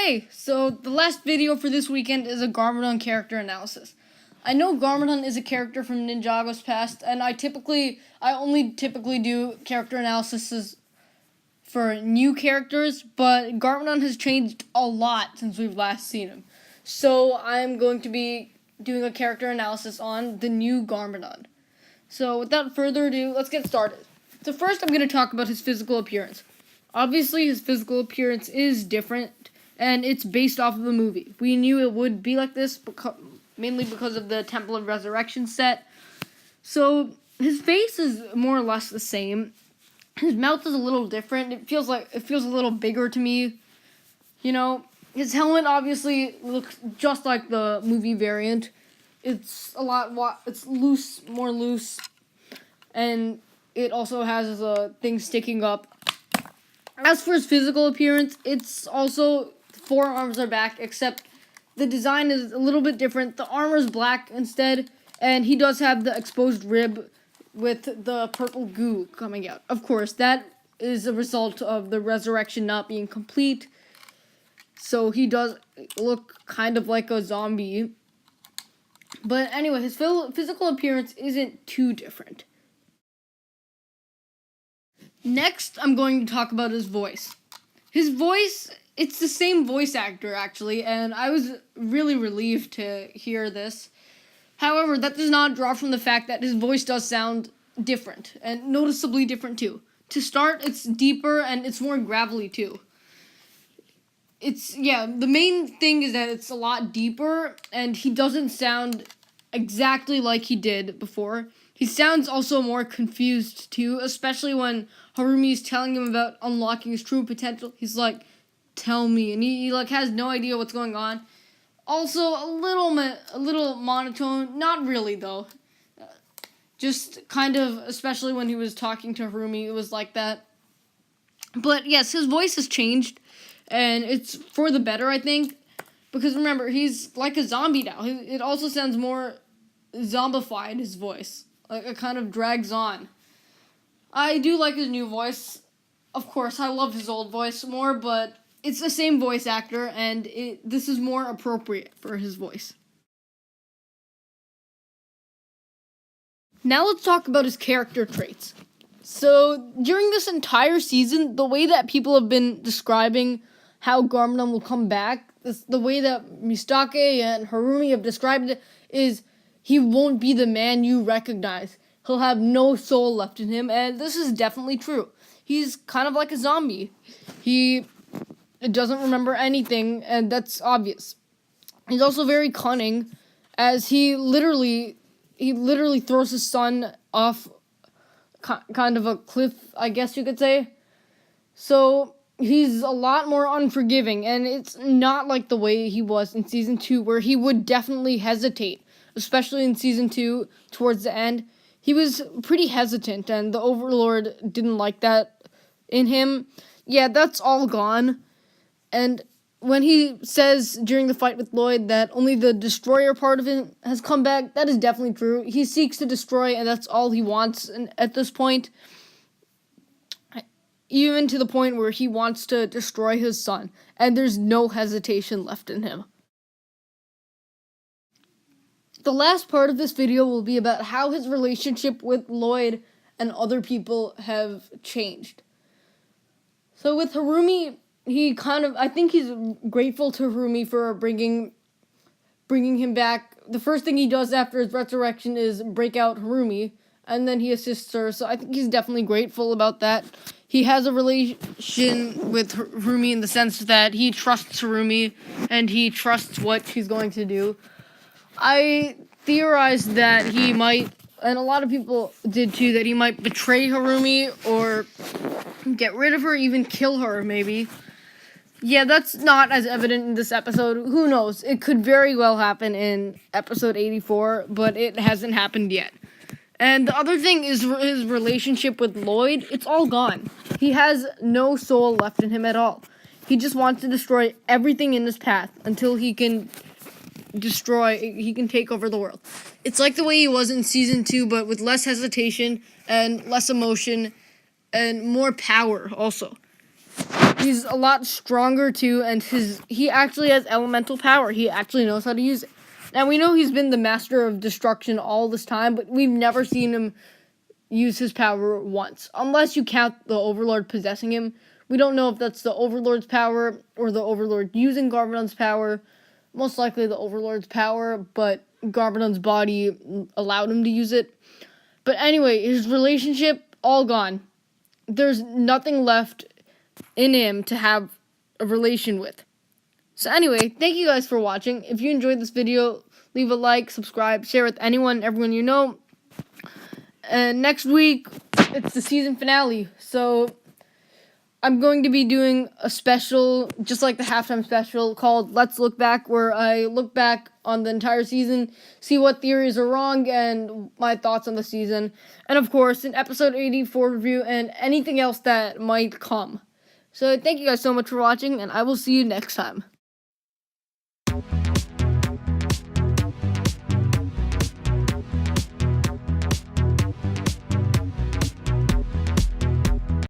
Hey, so the last video for this weekend is a Garmadon character analysis. I know Garmadon is a character from Ninjago's past, and I only typically do character analyses for new characters, but Garmadon has changed a lot since we've last seen him. So I'm going to be doing a character analysis on the new Garmadon. So without further ado, let's get started. So first I'm going to talk about his physical appearance. Obviously his physical appearance is different, and it's based off of the movie. We knew it would be like this, mainly because of the Temple of Resurrection set. So his face is more or less the same. His mouth is a little different. It feels a little bigger to me. You know, his helmet obviously looks just like the movie variant. It's more loose, and it also has a thing sticking up. As for his physical appearance, it's also forearms are back, except the design is a little bit different. The armor is black instead, and he does have the exposed rib with the purple goo coming out. Of course, that is a result of the resurrection not being complete, so he does look kind of like a zombie. But anyway, his physical appearance isn't too different. Next, I'm going to talk about his voice. His voice, it's the same voice actor, actually, and I was really relieved to hear this. However, that does not draw from the fact that his voice does sound different, and noticeably different, too. To start, it's deeper, and it's more gravelly, too. The main thing is that it's a lot deeper, and he doesn't sound exactly like he did before. He sounds also more confused, too, especially when Harumi's telling him about unlocking his true potential. He's like, tell me, and he has no idea what's going on. Also, a little monotone, not really, though. Just kind of, especially when he was talking to Harumi, it was like that. But yes, his voice has changed, and it's for the better, I think. Because remember, he's like a zombie now. It also sounds more zombified, his voice. Like, it kind of drags on. I do like his new voice. Of course, I love his old voice more, but it's the same voice actor, and this is more appropriate for his voice. Now let's talk about his character traits. So, during this entire season, the way that people have been describing how Garmadon will come back, the way that Mistake and Harumi have described it, is he won't be the man you recognize. He'll have no soul left in him, and this is definitely true. He's kind of like a zombie. He doesn't remember anything, and that's obvious. He's also very cunning, as he literally throws his son off kind of a cliff, I guess you could say. So he's a lot more unforgiving, and it's not like the way he was in Season 2, where he would definitely hesitate, especially in Season 2, towards the end. He was pretty hesitant, and the Overlord didn't like that in him. Yeah, that's all gone. And when he says during the fight with Lloyd that only the destroyer part of him has come back, that is definitely true. He seeks to destroy, and that's all he wants at this point. Even to the point where he wants to destroy his son, and there's no hesitation left in him. The last part of this video will be about how his relationship with Lloyd and other people have changed. So with Harumi, I think he's grateful to Harumi for bringing him back. The first thing he does after his resurrection is break out Harumi, and then he assists her, so I think he's definitely grateful about that. He has a relation with Harumi in the sense that he trusts Harumi, and he trusts what she's going to do. I theorized that he might, and a lot of people did too, that he might betray Harumi or get rid of her, even kill her, maybe. Yeah, that's not as evident in this episode. Who knows? It could very well happen in episode 84, but it hasn't happened yet. And the other thing is his relationship with Lloyd. It's all gone. He has no soul left in him at all. He just wants to destroy everything in his path until he can take over the world. It's like the way he was in Season 2, but with less hesitation and less emotion and more power also. He's a lot stronger too, and he actually has elemental power. He actually knows how to use it. Now we know he's been the master of destruction all this time, but we've never seen him use his power once, unless you count the Overlord possessing him. We don't know if that's the Overlord's power or the Overlord using Garmadon's power. Most likely the Overlord's power, but Garmadon's body allowed him to use it. But anyway, his relationship, all gone. There's nothing left in him to have a relation with. So anyway, thank you guys for watching. If you enjoyed this video, leave a like, subscribe, share with everyone you know. And next week, it's the season finale. So I'm going to be doing a special, just like the halftime special, called Let's Look Back, where I look back on the entire season, see what theories are wrong, and my thoughts on the season. And of course, an episode 84 review and anything else that might come. So thank you guys so much for watching, and I will see you next time.